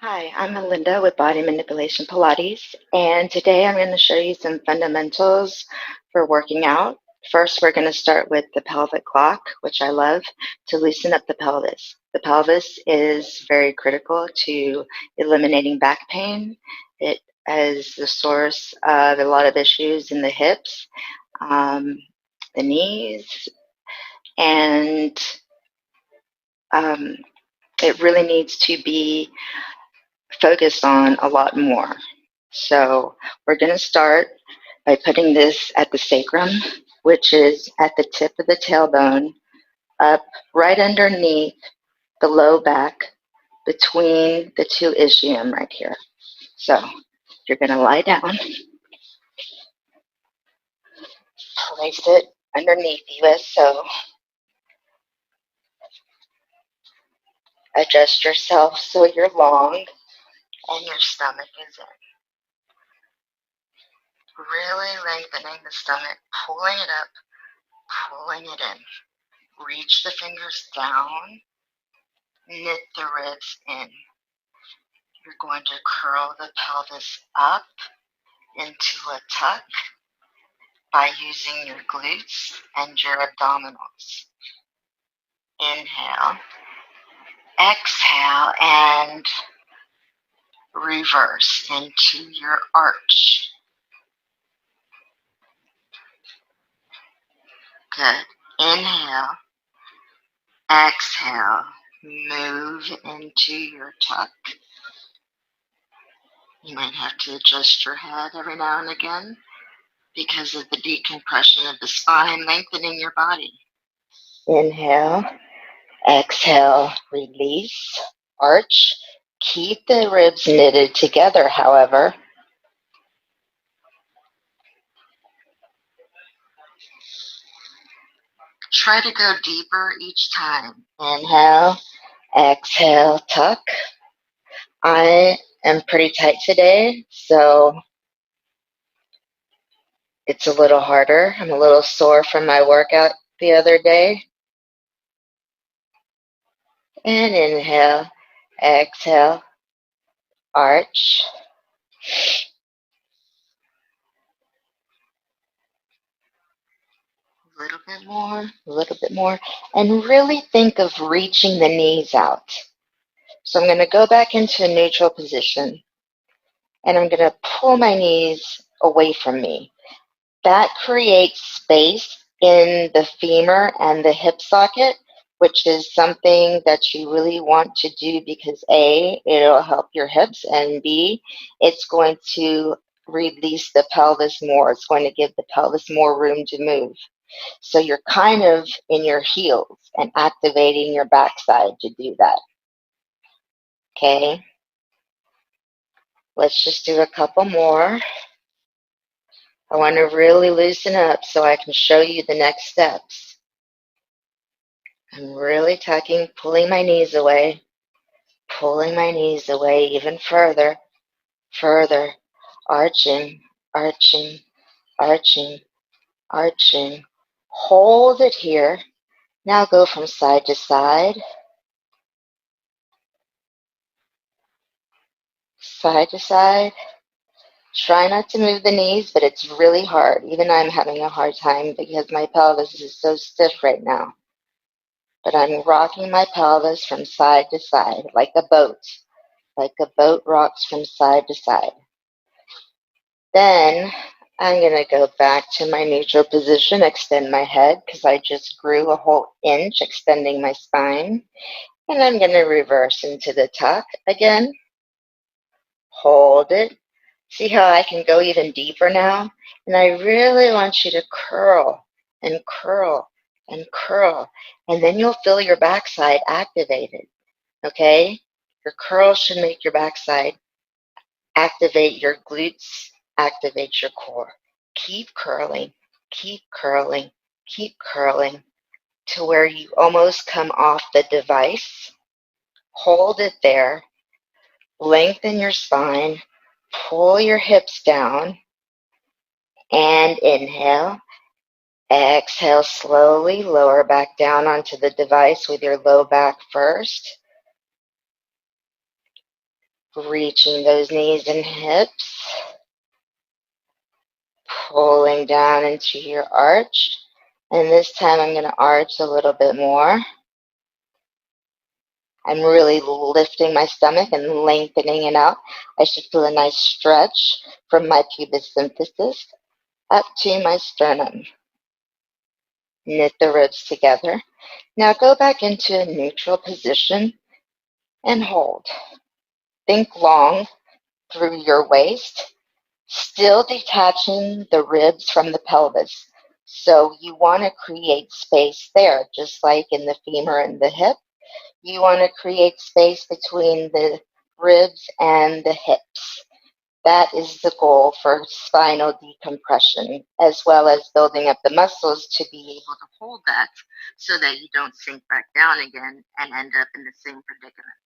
Hi, I'm Melinda with Body Manipulation Pilates, and today I'm going to show you some fundamentals for working out. First, we're going to start with the pelvic lock, which I love, to loosen up the pelvis. The pelvis is very critical to eliminating back pain. It is the source of a lot of issues in the hips, the knees, and it really needs to be focused on a lot more. So we're going to start by putting this at the sacrum, which is at the tip of the tailbone, up right underneath the low back, between the two ischium right here. So you're going to lie down, place it underneath you as so. Adjust yourself so you're long and your stomach is in. Really lengthening the stomach, pulling it up, pulling it in. Reach the fingers down, knit the ribs in. You're going to curl the pelvis up into a tuck by using your glutes and your abdominals. Inhale, exhale, and reverse into your arch. Good. Inhale, exhale, move into your tuck. You might have to adjust your head every now and again because of the decompression of the spine, lengthening your body. Inhale, exhale, release, arch. Keep the ribs knitted together, however. Try to go deeper each time. Inhale, exhale, tuck. I am pretty tight today, so it's a little harder. I'm a little sore from my workout the other day. And inhale, exhale, arch. A little bit more, a little bit more. And really think of reaching the knees out. So I'm going to go back into a neutral position. And I'm going to pull my knees away from me. That creates space in the femur and the hip socket, which is something that you really want to do because A, it'll help your hips, and B, it's going to release the pelvis more. It's going to give the pelvis more room to move. So you're kind of in your heels and activating your backside to do that. Okay? Let's just do a couple more. I want to really loosen up so I can show you the next steps. I'm really tucking, pulling my knees away even further, further, arching, arching, arching, arching. Hold it here. Now go from side to side, side to side. Try not to move the knees, but it's really hard. Even I'm having a hard time because my pelvis is so stiff right now. But I'm rocking my pelvis from side to side, like a boat rocks from side to side. Then I'm going to go back to my neutral position, extend my head because I just grew a whole inch extending my spine. And I'm going to reverse into the tuck again. Hold it. See how I can go even deeper now? And I really want you to curl and curl and curl. And then you'll feel your backside activated. Okay? Your curl should make your backside activate your glutes, activate your core. Keep curling, keep curling, keep curling to where you almost come off the device. Hold it there. Lengthen your spine. Pull your hips down. And inhale. Exhale slowly. Lower back down onto the device with your low back first. Reaching those knees and hips, pulling down into your arch. And this time I'm going to arch a little bit more. I'm really lifting my stomach and lengthening it out. I should feel a nice stretch from my pubis symphysis up to my sternum. Knit the ribs together. Now go back into a neutral position and hold. Think long through your waist, still detaching the ribs from the pelvis. So you want to create space there, just like in the femur and the hip. You want to create space between the ribs and the hips. That is the goal for spinal decompression, as well as building up the muscles to be able to hold that so that you don't sink back down again and end up in the same predicament.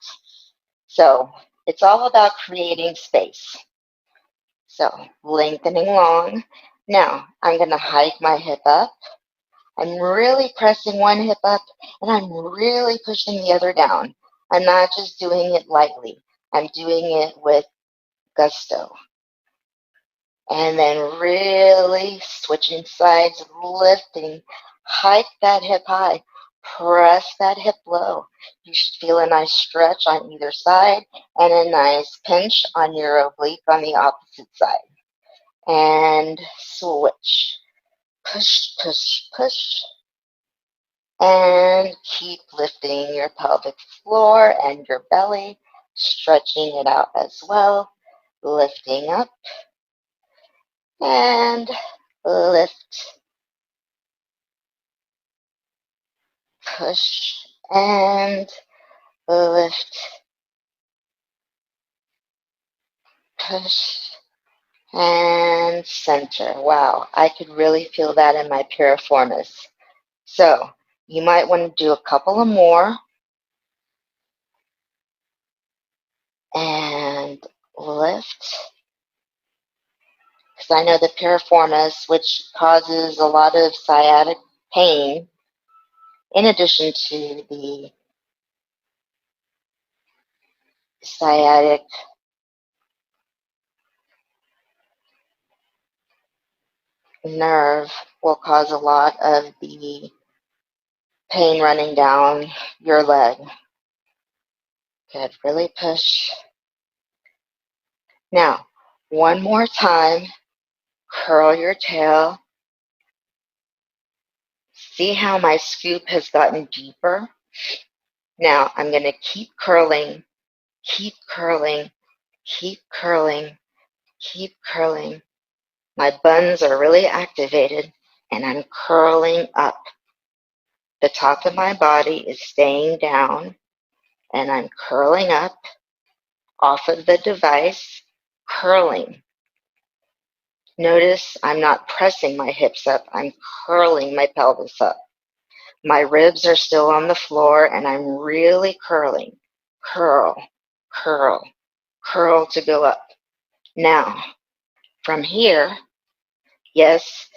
So it's all about creating space. So lengthening long. Now I'm going to hike my hip up. I'm really pressing one hip up and I'm really pushing the other down. I'm not just doing it lightly. I'm doing it with gusto. And then really switching sides, lifting, hike that hip high, press that hip low. You should feel a nice stretch on either side and a nice pinch on your oblique on the opposite side. And switch. Push, push, push. And keep lifting your pelvic floor and your belly, stretching it out as well. Lifting up and lift. Push and lift. Push and center. Wow, I could really feel that in my piriformis. So you might want to do a couple of more. And lift. Because I know the piriformis, which causes a lot of sciatic pain, in addition to the sciatic nerve, will cause a lot of the pain running down your leg. Good, really push. Now, one more time, curl your tail. See how my scoop has gotten deeper? Now, I'm going to keep curling, keep curling, keep curling, keep curling. My buns are really activated, and I'm curling up. The top of my body is staying down, and I'm curling up off of the device, curling. Notice I'm not pressing my hips up, I'm curling my pelvis up. My ribs are still on the floor, and I'm really curling. Curl, curl, curl to go up. Now, from here, yes,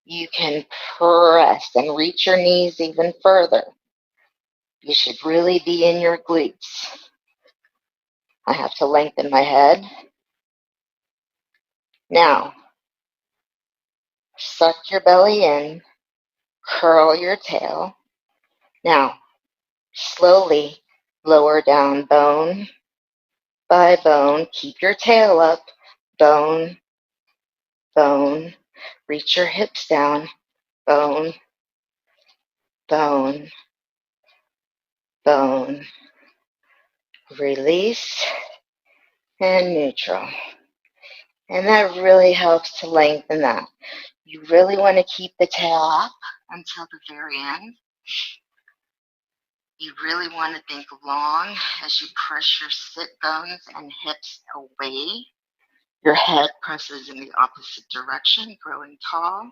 you can press and reach your knees even further. You should really be in your glutes. I have to lengthen my head. Now, suck your belly in, curl your tail. Now, slowly lower down bone by bone. Keep your tail up, bone, bone. Reach your hips down, bone, bone, bone. Release and neutral. And that really helps to lengthen that. You really want to keep the tail up until the very end. You really want to think long as you press your sit bones and hips away. Your head presses in the opposite direction, growing tall.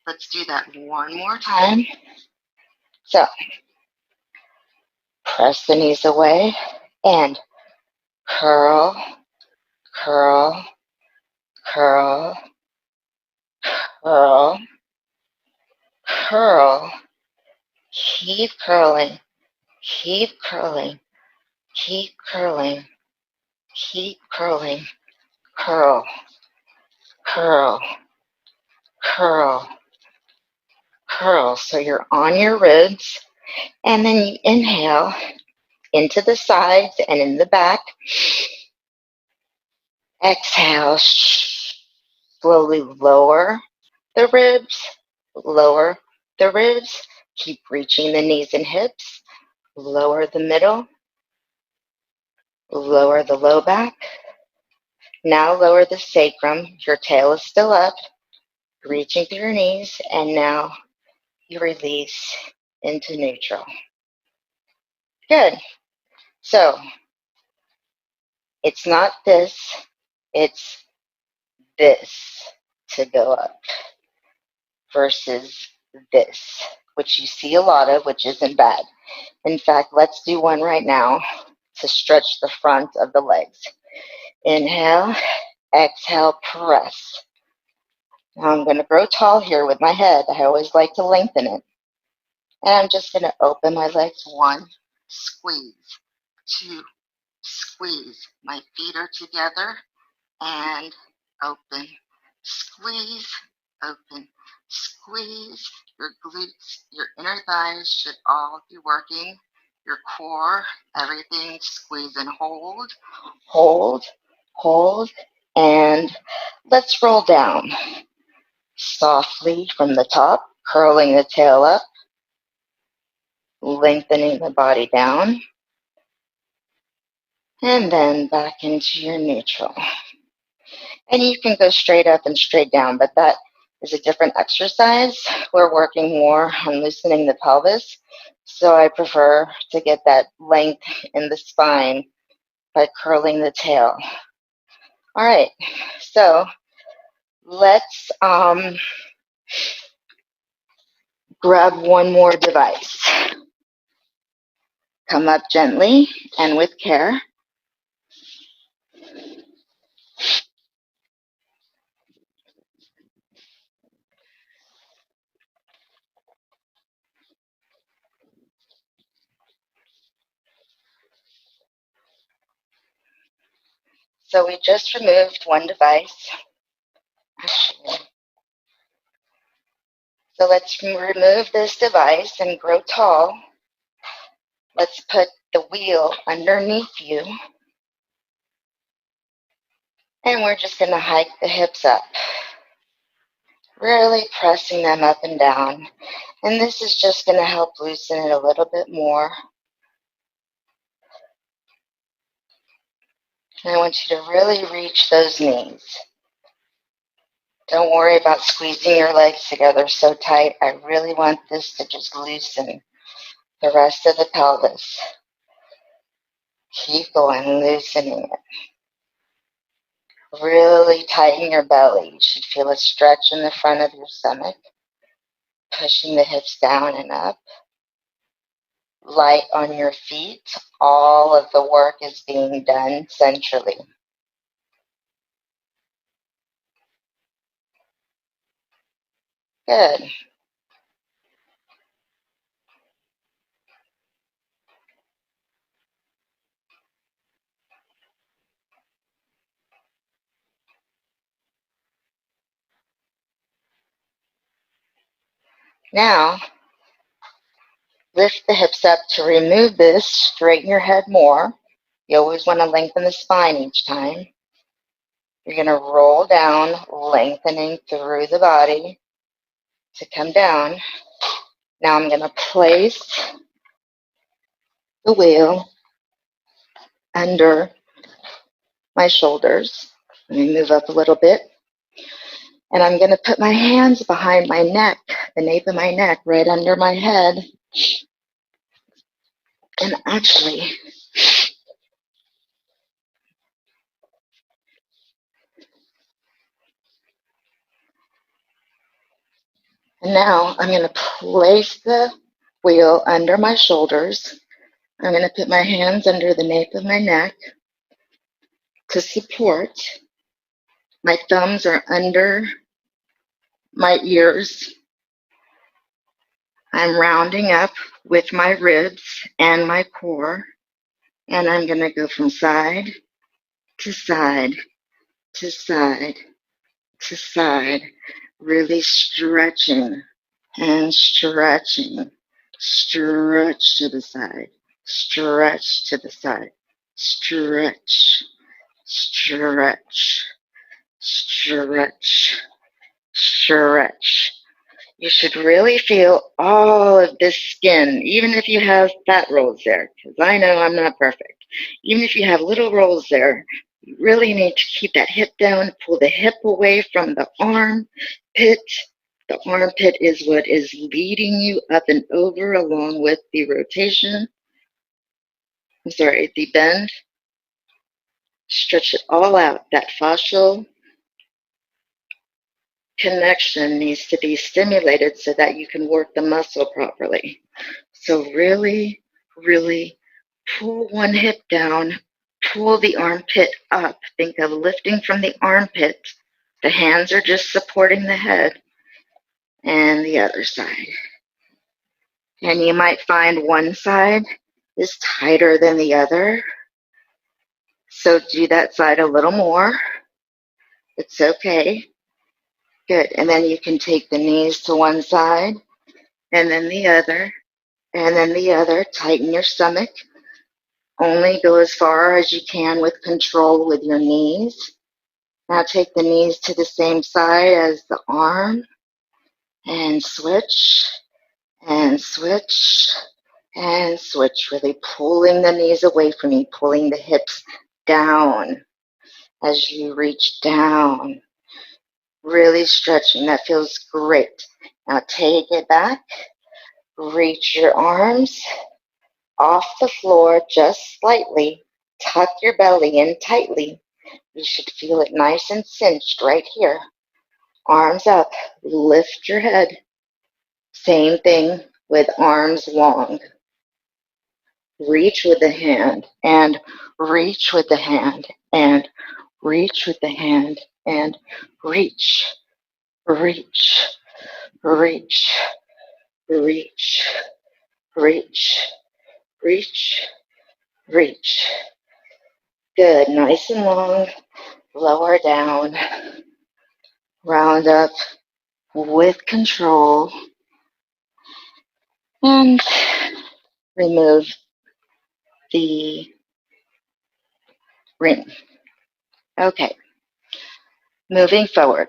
Let's do that one more time. So, press the knees away and curl, curl, curl, curl, curl. Keep curling, keep curling, keep curling, Keep curling. Curl, curl, curl, curl. So you're on your ribs, and then you inhale into the sides and in the back. Exhale, slowly lower the ribs, lower the ribs. Keep reaching the knees and hips. Lower the middle, lower the low back. Now lower the sacrum. Your tail is still up, reaching through your knees, and now you release into neutral. Good. So it's not this, it's this to go up versus this, which you see a lot of, which isn't bad. In fact, let's do one right now to stretch the front of the legs. Inhale, exhale, press. Now I'm going to grow tall here with my head. I always like to lengthen it. And I'm just going to open my legs. 1, squeeze. 2, squeeze. My feet are together and open. Squeeze, open, squeeze. Your glutes, your inner thighs should all be working. Your core, everything, squeeze and hold, hold, hold. And let's roll down. Softly from the top, curling the tail up, lengthening the body down, and then back into your neutral. And you can go straight up and straight down, but that is a different exercise. We're working more on loosening the pelvis, so I prefer to get that length in the spine by curling the tail. All right, so let's grab one more device. Come up gently and with care. So we just removed one device. So let's remove this device and grow tall. Let's put the wheel underneath you. And we're just going to hike the hips up. Really pressing them up and down. And this is just going to help loosen it a little bit more. And I want you to really reach those knees. Don't worry about squeezing your legs together so tight. I really want this to just loosen the rest of the pelvis. Keep going, loosening it. Really tighten your belly. You should feel a stretch in the front of your stomach. Pushing the hips down and up. Light on your feet. All of the work is being done centrally. Good. Now, lift the hips up to remove this. Straighten your head more. You always want to lengthen the spine each time. You're going to roll down, lengthening through the body to come down. Now I'm going to place the wheel under my shoulders. Let me move up a little bit. And I'm going to put my hands behind my neck, the nape of my neck, right under my head. And actually, and now I'm going to place the wheel under my shoulders. I'm going to put my hands under the nape of my neck to support. My thumbs are under my ears. I'm rounding up with my ribs and my core. And I'm going to go from side to side, to side, to side, really stretching and stretching. Stretch to the side, stretch to the side, stretch, stretch, stretch, stretch. You should really feel all of this skin, even if you have fat rolls there, because I know I'm not perfect. Even if you have little rolls there, you really need to keep that hip down, pull the hip away from the armpit. The armpit is what is leading you up and over along with the rotation. I'm sorry, the bend. Stretch it all out. That fascial connection needs to be stimulated so that you can work the muscle properly. So really, really pull one hip down, pull the armpit up. Think of lifting from the armpit. The hands are just supporting the head, and the other side. And you might find one side is tighter than the other. So do that side a little more. It's okay. Good. And then you can take the knees to one side, and then the other, and then the other. Tighten your stomach. Only go as far as you can with control with your knees. Now take the knees to the same side as the arm, and switch, and switch, and switch. Really pulling the knees away from you, pulling the hips down as you reach down. Really stretching. That feels great. Now take it back. Reach your arms off the floor just slightly. Tuck your belly in tightly. You should feel it nice and cinched right here. Arms up. Lift your head. Same thing with arms long. Reach with the hand and reach with the hand and reach with the hand and reach, reach, reach, reach, reach, reach, reach. Good. Nice and long. Lower down. Round up with control. And remove the ring. Okay. Moving forward.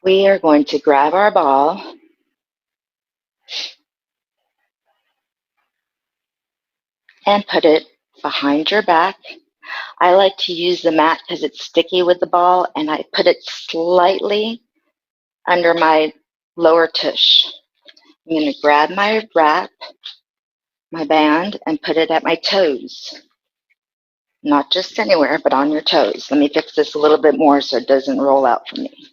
We are going to grab our ball and put it behind your back. I like to use the mat because it's sticky with the ball, and I put it slightly under my lower tush. I'm going to grab my wrap, my band, and put it at my toes. Not just anywhere, but on your toes. Let me fix this a little bit more so it doesn't roll out from me.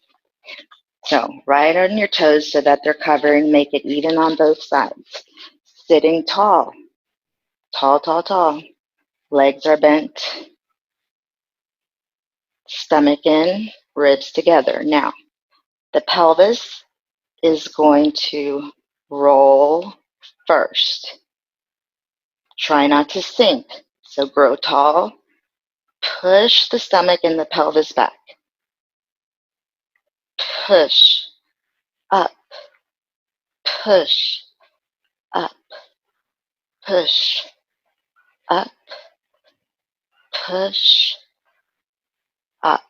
So right on your toes so that they're covering. Make it even on both sides. Sitting tall. Tall, tall, tall. Legs are bent. Stomach in, ribs together. Now, the pelvis is going to roll first. Try not to sink. So grow tall. Push the stomach and the pelvis back. Push up. Push up. Push up. Push up.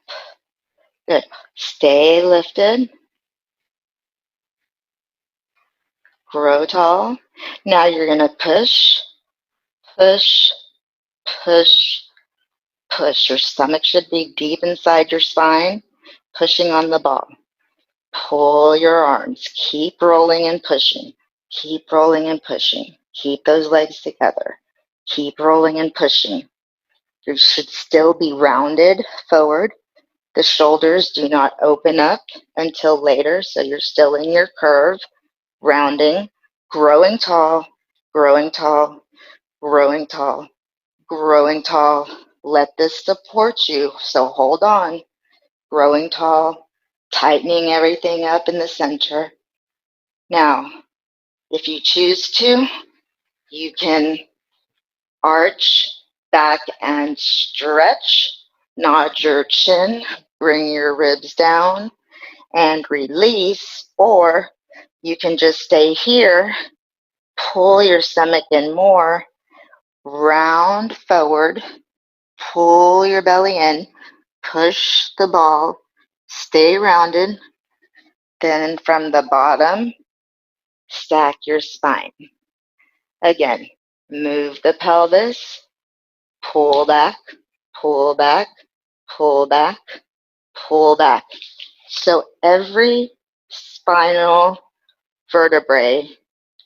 Good. Stay lifted. Grow tall. Now you're going to push, push, push, push. Your stomach should be deep inside your spine, pushing on the ball. Pull your arms. Keep rolling and pushing. Keep rolling and pushing. Keep those legs together. Keep rolling and pushing. You should still be rounded forward. The shoulders do not open up until later, so you're still in your curve, rounding, growing tall, growing tall, growing tall, growing tall. Let this support you, so hold on. Growing tall, tightening everything up in the center. Now, if you choose to, you can arch back and stretch, nod your chin, bring your ribs down and release, or you can just stay here, pull your stomach in more, round forward, pull your belly in, push the ball, stay rounded, then from the bottom, stack your spine. Again, move the pelvis, pull back, pull back, pull back, pull back. So every spinal vertebrae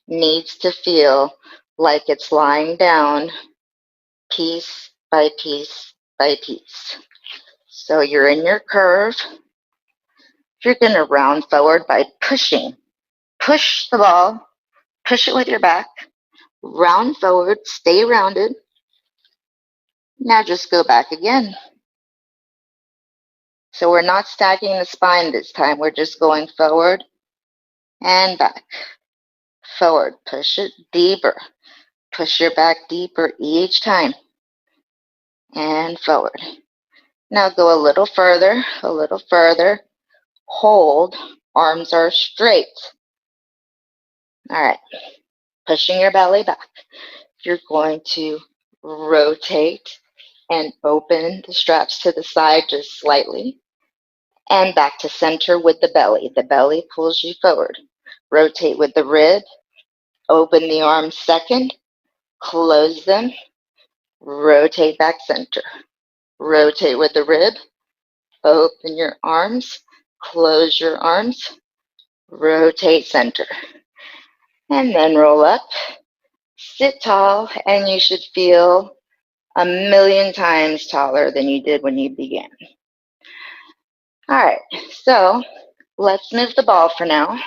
needs to feel like it's lying down piece by piece by piece. So you're in your curve. You're going to round forward by pushing. Push the ball, push it with your back, round forward, stay rounded. Now just go back again. So we're not stacking the spine this time. We're just going forward and back. Forward, push it deeper. Push your back deeper each time. And forward. Now go a little further, a little further. Hold, arms are straight. All right, pushing your belly back. You're going to rotate and open the straps to the side just slightly. And back to center with the belly. The belly pulls you forward. Rotate with the rib. Open the arms second. Close them. Rotate back center. Rotate with the rib. Open your arms. Close your arms. Rotate center. And then roll up. Sit tall, and you should feel 1,000,000 times taller than you did when you began. All right, so let's move the ball for now.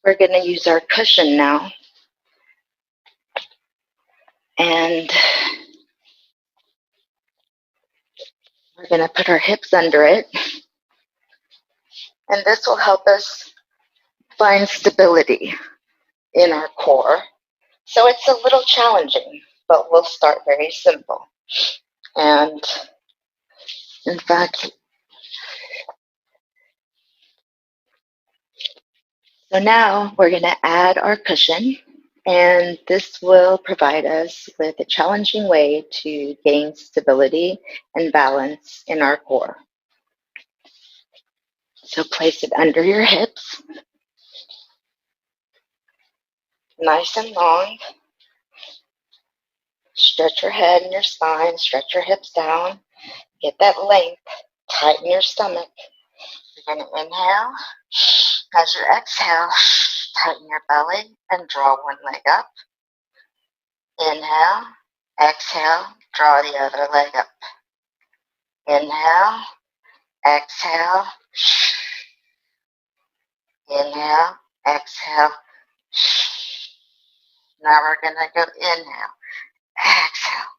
We're going to use our cushion now. And we're going to put our hips under it. And this will help us find stability in our core. So it's a little challenging, but we'll start very simple. And in fact, so now we're going to add our cushion. And this will provide us with a challenging way to gain stability and balance in our core. So place it under your hips, nice and long. Stretch your head and your spine, stretch your hips down, get that length, tighten your stomach. You're going to inhale. As you exhale, tighten your belly and draw one leg up. Inhale, exhale, draw the other leg up. Inhale, exhale, inhale, exhale. Now we're going to go inhale, exhale,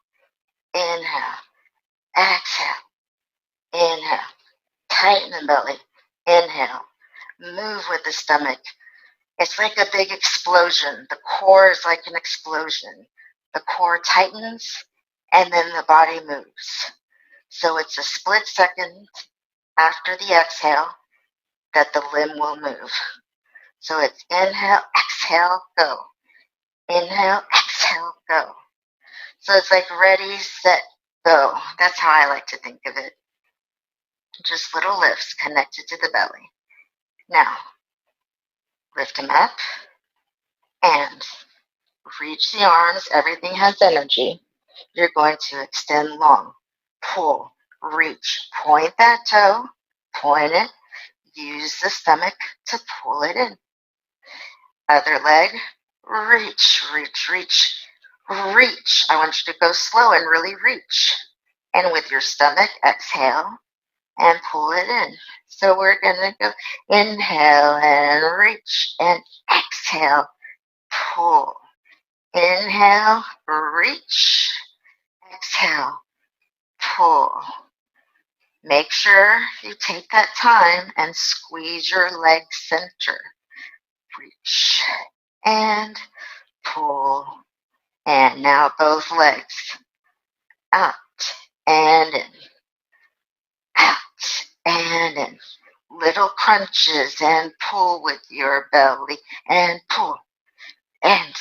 inhale, exhale, inhale. Tighten the belly, inhale. Move with the stomach. It's like a big explosion. The core is like an explosion. The core tightens and then the body moves. So it's a split second after the exhale that the limb will move. So it's inhale, exhale, go. Inhale, exhale, go. So it's like ready, set, go. That's how I like to think of it. Just little lifts connected to the belly. Now, lift them up and reach the arms. Everything has energy. You're going to extend long. Pull, reach, point that toe, point it. Use the stomach to pull it in. Other leg, reach, reach, reach, reach. I want you to go slow and really reach. And with your stomach, exhale and pull it in. So we're going to go inhale and reach and exhale, pull. Inhale, reach, exhale, pull. Make sure you take that time and squeeze your leg center. Reach and pull. And now both legs out and in. Out and in. Little crunches and pull with your belly and pull and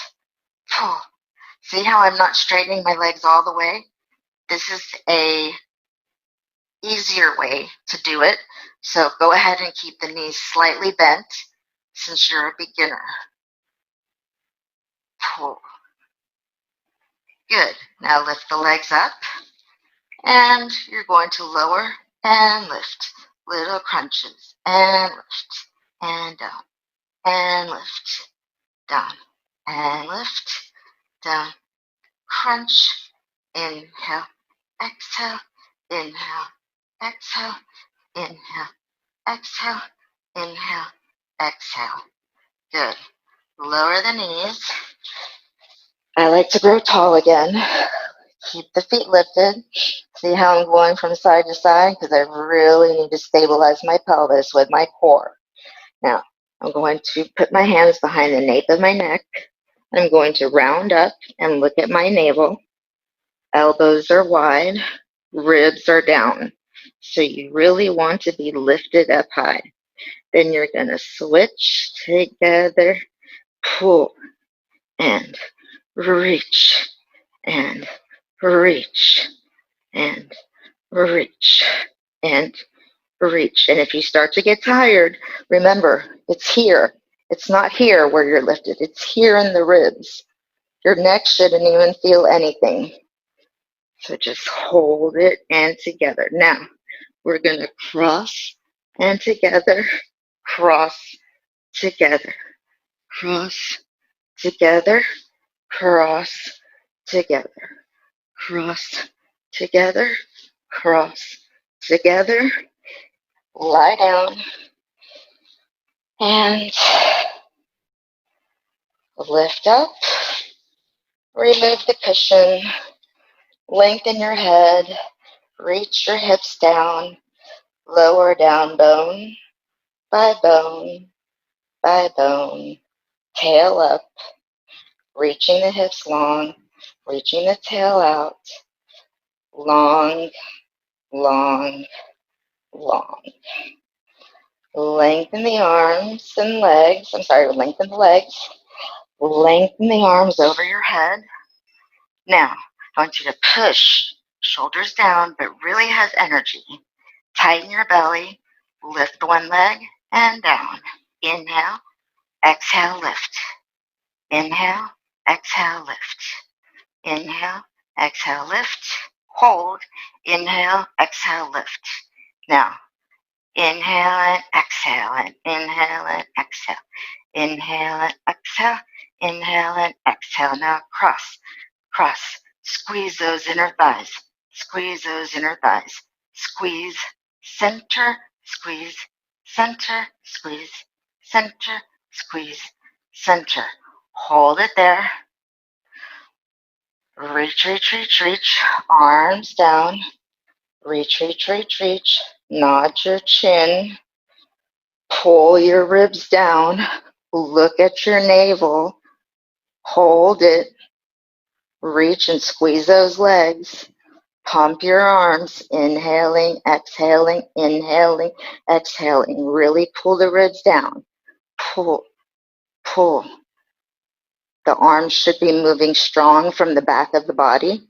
pull. See how I'm not straightening my legs all the way? This is a easier way to do it. So go ahead and keep the knees slightly bent since you're a beginner. Pull. Good. Now lift the legs up and you're going to lower and lift. Little crunches and lift and down and lift. Down and lift. Down. Crunch. Inhale. Exhale. Inhale. Exhale. Inhale. Exhale. Inhale. Exhale. Good. Lower the knees. I like to grow tall again. Keep the feet lifted. See how I'm going from side to side? Because I really need to stabilize my pelvis with my core. Now, I'm going to put my hands behind the nape of my neck. I'm going to round up and look at my navel. Elbows are wide. Ribs are down. So you really want to be lifted up high. Then you're going to switch together, pull, and reach, and reach, and reach, and reach. And if you start to get tired, remember, it's here. It's not here where you're lifted. It's here in the ribs. Your neck shouldn't even feel anything. So just hold it and together. Now, we're going to cross and together, cross, together, cross, together, cross, together, cross, together, cross, together. Lie down and lift up. Remove the cushion. Lengthen your head. Reach your hips down. Lower down bone by bone by bone. Tail up. Reaching the hips long. Reaching the tail out. Long, long, long. Lengthen the arms and legs. Lengthen the legs. Lengthen the arms over your head. Now, I want you to push shoulders down, but really has energy. Tighten your belly. Lift one leg and down. Inhale, exhale, lift. Inhale, exhale, lift. Inhale, exhale, lift. Hold. Inhale, exhale, lift. Now, inhale and exhale, and inhale and exhale. Inhale and exhale, inhale and exhale. Now cross, cross. Squeeze those inner thighs. Squeeze those inner thighs. Squeeze, center, squeeze, center, squeeze, center, squeeze, center. Hold it there. Reach, reach, reach, reach. Arms down. Reach, reach, reach, reach. Nod your chin. Pull your ribs down. Look at your navel. Hold it. Reach and squeeze those legs. Pump your arms, inhaling, exhaling, inhaling, exhaling. Really pull the ribs down. Pull, pull. The arms should be moving strong from the back of the body.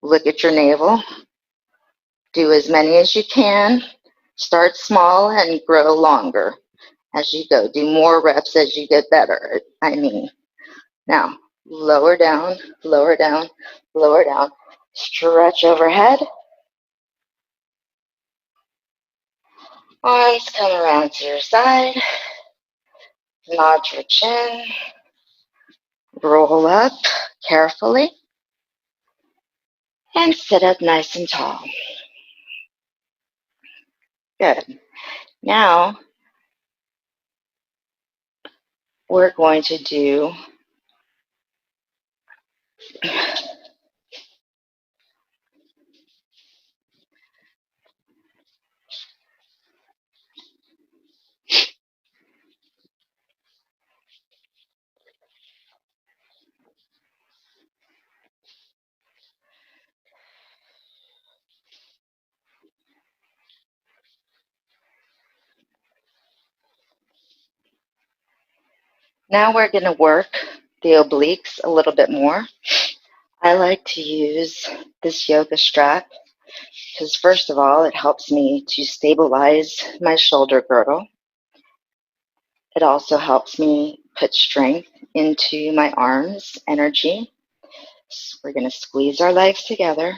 Look at your navel. Do as many as you can. Start small and grow longer as you go. Do more reps as you get better. Now, lower down, lower down, lower down. Stretch overhead. Arms come around to your side. Nod your chin. Roll up carefully. And sit up nice and tall. Good. Now, we're going to do now we're going to work the obliques a little bit more. I like to use this yoga strap because first of all, it helps me to stabilize my shoulder girdle. It also helps me put strength into my arms, energy. So we're going to squeeze our legs together.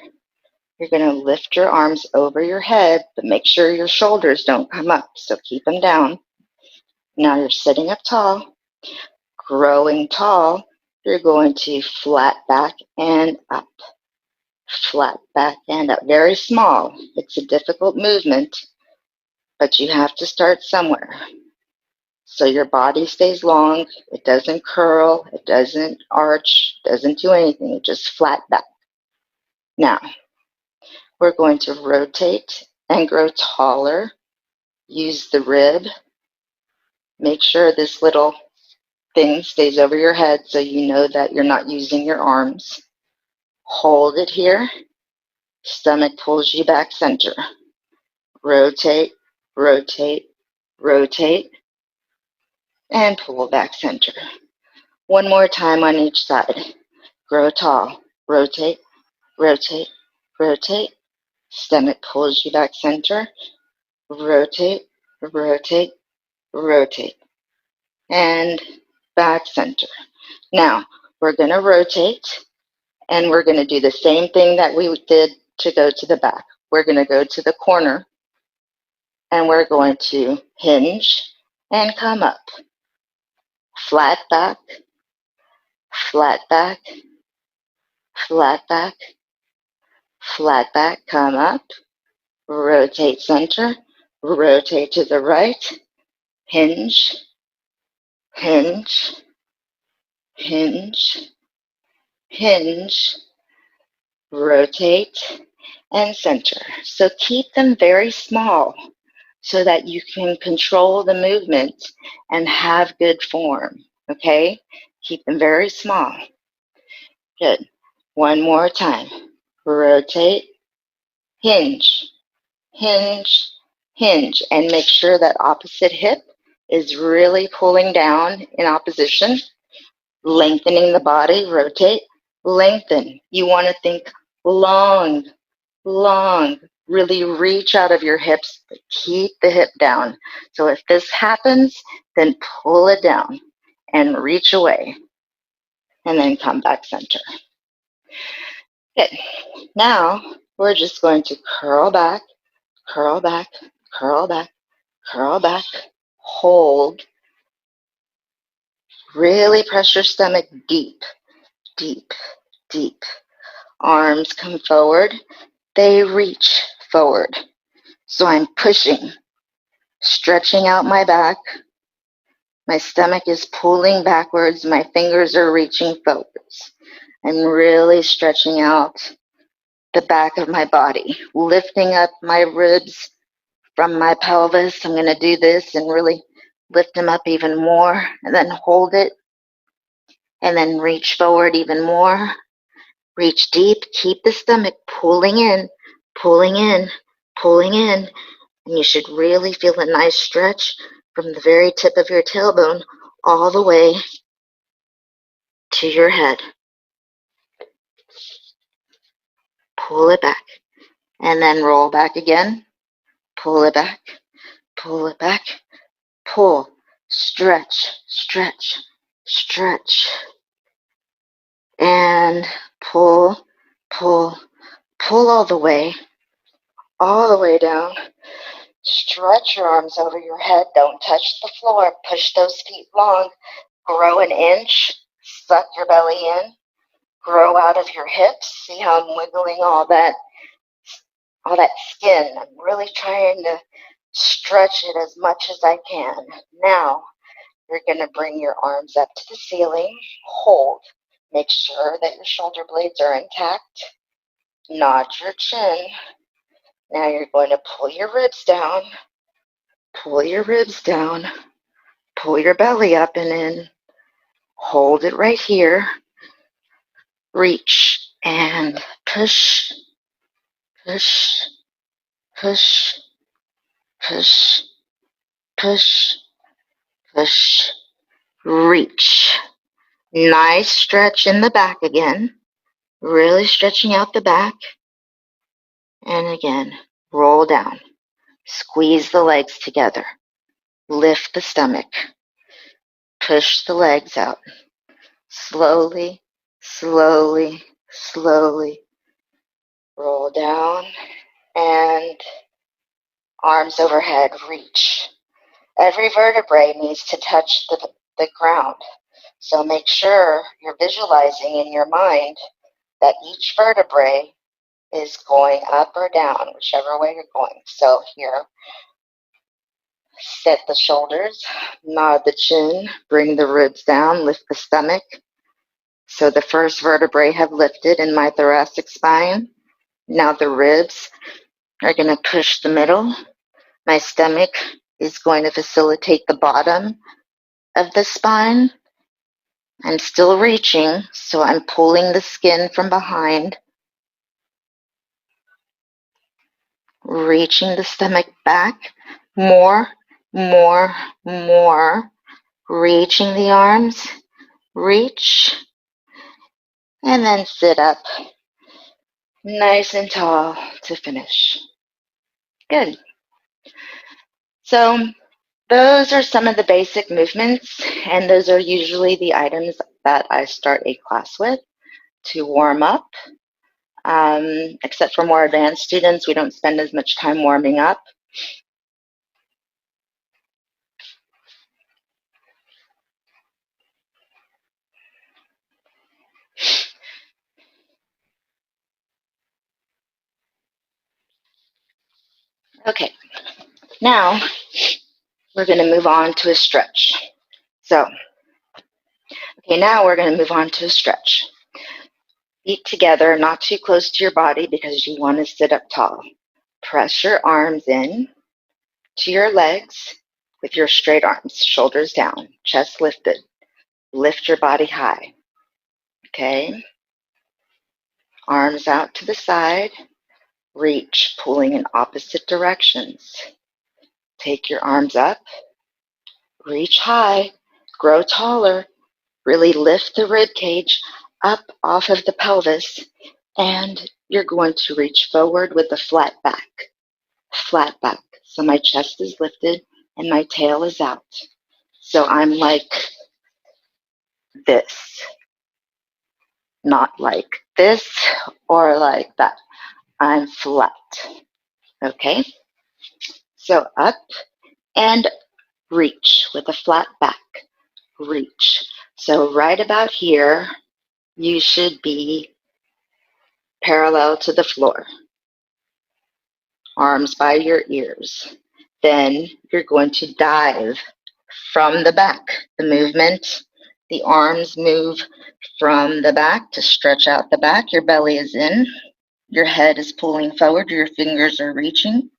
You're going to lift your arms over your head, but make sure your shoulders don't come up, so keep them down. Now you're sitting up tall, growing tall. You're going to flat back and up. Flat back and up. Very small. It's a difficult movement, but you have to start somewhere. So your body stays long. It doesn't curl. It doesn't arch. It doesn't do anything. It just flat back. Now, we're going to rotate and grow taller. Use the rib. Make sure this little thing stays over your head so you know that you're not using your arms. Hold it here. Stomach pulls you back center. Rotate, rotate, rotate, and pull back center. One more time on each side. Grow tall. Rotate, rotate, rotate. Stomach pulls you back center. Rotate, rotate, rotate. And back center. Now, we're going to rotate, and we're going to do the same thing that we did to go to the back. We're going to go to the corner, and we're going to hinge and come up. Flat back, flat back, flat back, flat back, come up. Rotate center, rotate to the right, hinge, hinge, hinge, hinge, rotate, and center. So keep them very small so that you can control the movement and have good form, okay? Keep them very small. Good. One more time. Rotate, hinge, hinge, hinge, and make sure that opposite hip is really pulling down in opposition. Lengthening the body, rotate, lengthen. You want to think long, long. Really reach out of your hips, but keep the hip down. So if this happens, then pull it down and reach away, and then come back center. Good. Now we're just going to curl back, curl back, curl back, curl back, hold. Really press your stomach deep, deep, deep. Arms come forward. They reach forward. So I'm pushing, stretching out my back. My stomach is pulling backwards. My fingers are reaching forwards. I'm really stretching out the back of my body, lifting up my ribs from my pelvis. I'm going to do this and really lift them up even more, and then hold it, and then reach forward even more, Reach deep, keep the stomach pulling in, pulling in, pulling in. And you should really feel a nice stretch from the very tip of your tailbone all the way to your head. Pull it back. And then roll back again. Pull it back. Pull it back. Pull. Stretch, stretch, stretch. And pull, pull, pull all the way down. Stretch your arms over your head. Don't touch the floor. Push those feet long. Grow an inch. Suck your belly in. Grow out of your hips. See how I'm wiggling all that skin. I'm really trying to stretch it as much as I can. Now, you're going to bring your arms up to the ceiling. Hold. Make sure that your shoulder blades are intact. Nod your chin. Now you're going to pull your ribs down. Pull your ribs down. Pull your belly up and in. Hold it right here. Reach and push, push, push, push, push, push. Reach. Nice stretch in the back again. Really stretching out the back. And again, roll down. Squeeze the legs together. Lift the stomach. Push the legs out. Slowly, slowly, slowly. Roll down and arms overhead, reach. Every vertebrae needs to touch the ground. So make sure you're visualizing in your mind that each vertebrae is going up or down, whichever way you're going. So here, set the shoulders, nod the chin, bring the ribs down, lift the stomach. So the first vertebrae have lifted in my thoracic spine. Now the ribs are going to push the middle. My stomach is going to facilitate the bottom of the spine. I'm still reaching, so I'm pulling the skin from behind. Reaching the stomach back. More, more, more. Reaching the arms. Reach. And then sit up. Nice and tall to finish. Good. So those are some of the basic movements, and those are usually the items that I start a class with to warm up. Except for more advanced students, we don't spend as much time warming up. Okay, now we're going to move on to a stretch. So, okay, now we're going to move on to a stretch. Feet together, not too close to your body because you want to sit up tall. Press your arms in to your legs with your straight arms, shoulders down, chest lifted. Lift your body high. Okay? Arms out to the side. Reach, pulling in opposite directions. Take your arms up. Reach high. Grow taller. Really lift the rib cage up off of the pelvis. And you're going to reach forward with a flat back. Flat back. So my chest is lifted and my tail is out. So I'm like this. Not like this or like that. I'm flat. Okay? So up and reach with a flat back. Reach. So right about here, you should be parallel to the floor. Arms by your ears. Then you're going to dive from the back. The movement, the arms move from the back to stretch out the back. Your belly is in. Your head is pulling forward. Your fingers are reaching.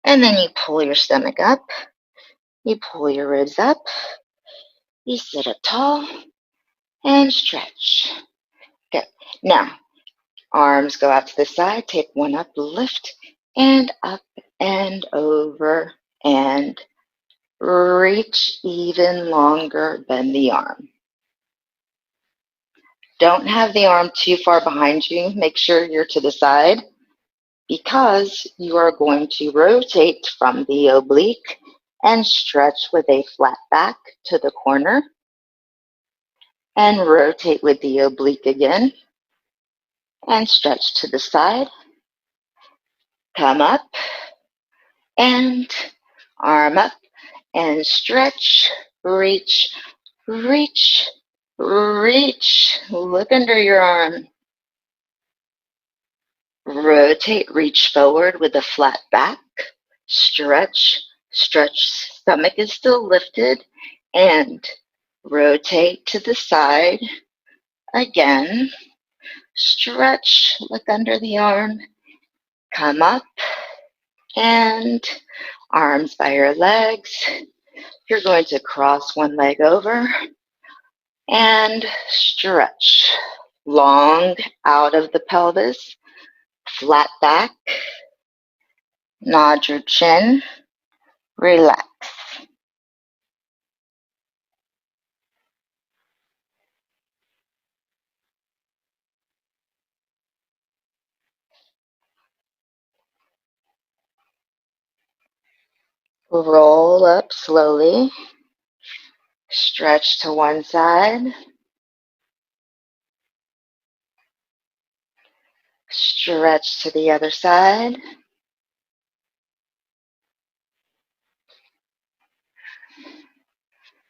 And then you pull your stomach up. You pull your ribs up. You sit up tall and stretch. Good. Now, Arms go out to the side. Take one up, lift, and up and over, and reach even longer than the arm. Don't have the arm too far behind you. Make sure you're to the side because you are going to rotate from the oblique and stretch with a flat back to the corner and rotate with the oblique again and stretch to the side. Come up and arm up and stretch, reach, reach, reach. Look under your arm. Rotate, reach forward with a flat back. Stretch, stretch. Stomach is still lifted. And rotate to the side. Again. Stretch, look under the arm. Come up. And arms by your legs. You're going to cross one leg over. And stretch. Long out of the pelvis. Flat back, nod your chin, relax. Roll up slowly, stretch to one side, stretch to the other side.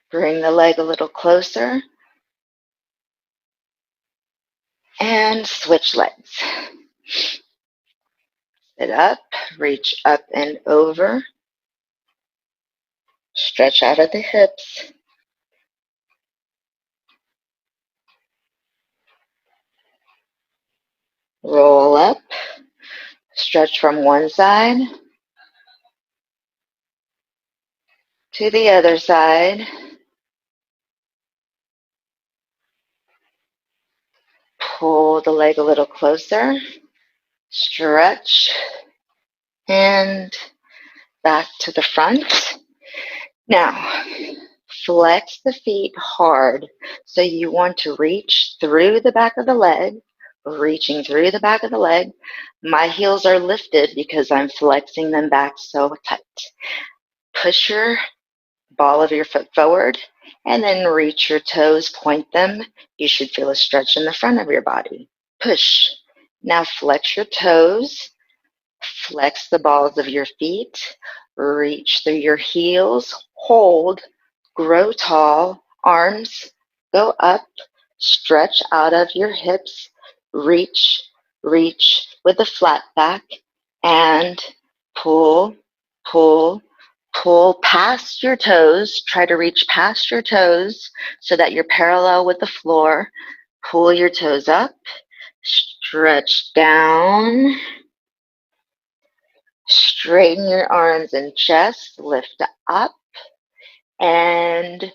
Bring the leg a little closer and switch legs. Sit up, reach up and over, stretch out of the hips. Roll up, stretch from one side to the other side. Pull the leg a little closer, stretch, and back to the front. Now, flex the feet hard. So you want to reach through the back of the leg, reaching through the back of the leg. My heels are lifted because I'm flexing them back so tight. Push your ball of your foot forward and then reach your toes, point them. You should feel a stretch in the front of your body. Push. Now flex your toes. Flex the balls of your feet. Reach through your heels. Hold. Grow tall. Arms go up. Stretch out of your hips. Reach, reach with a flat back. And pull, pull, pull past your toes. Try to reach past your toes so that you're parallel with the floor. Pull your toes up. Stretch down. Straighten your arms and chest. Lift up and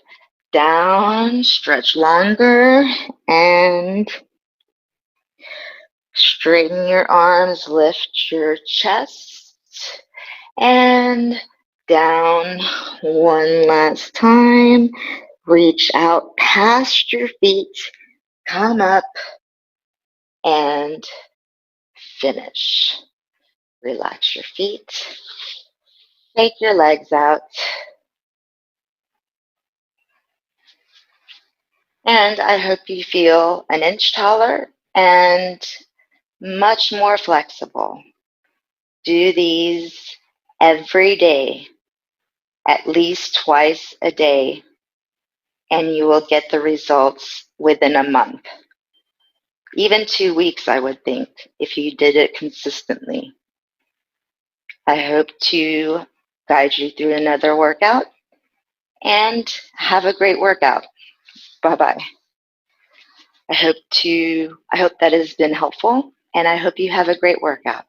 down. Stretch longer and straighten your arms. Lift your chest and down. One last time. Reach out past your feet. Come up and finish. Relax your feet. Take your legs out. And I hope you feel an inch taller and much more flexible. Do these every day, at least twice a day, and you will get the results within a month. Even 2 weeks, I would think, if you did it consistently. I hope to guide you through another workout, and have a great workout. Bye-bye. I hope that has been helpful, and I hope you have a great workout.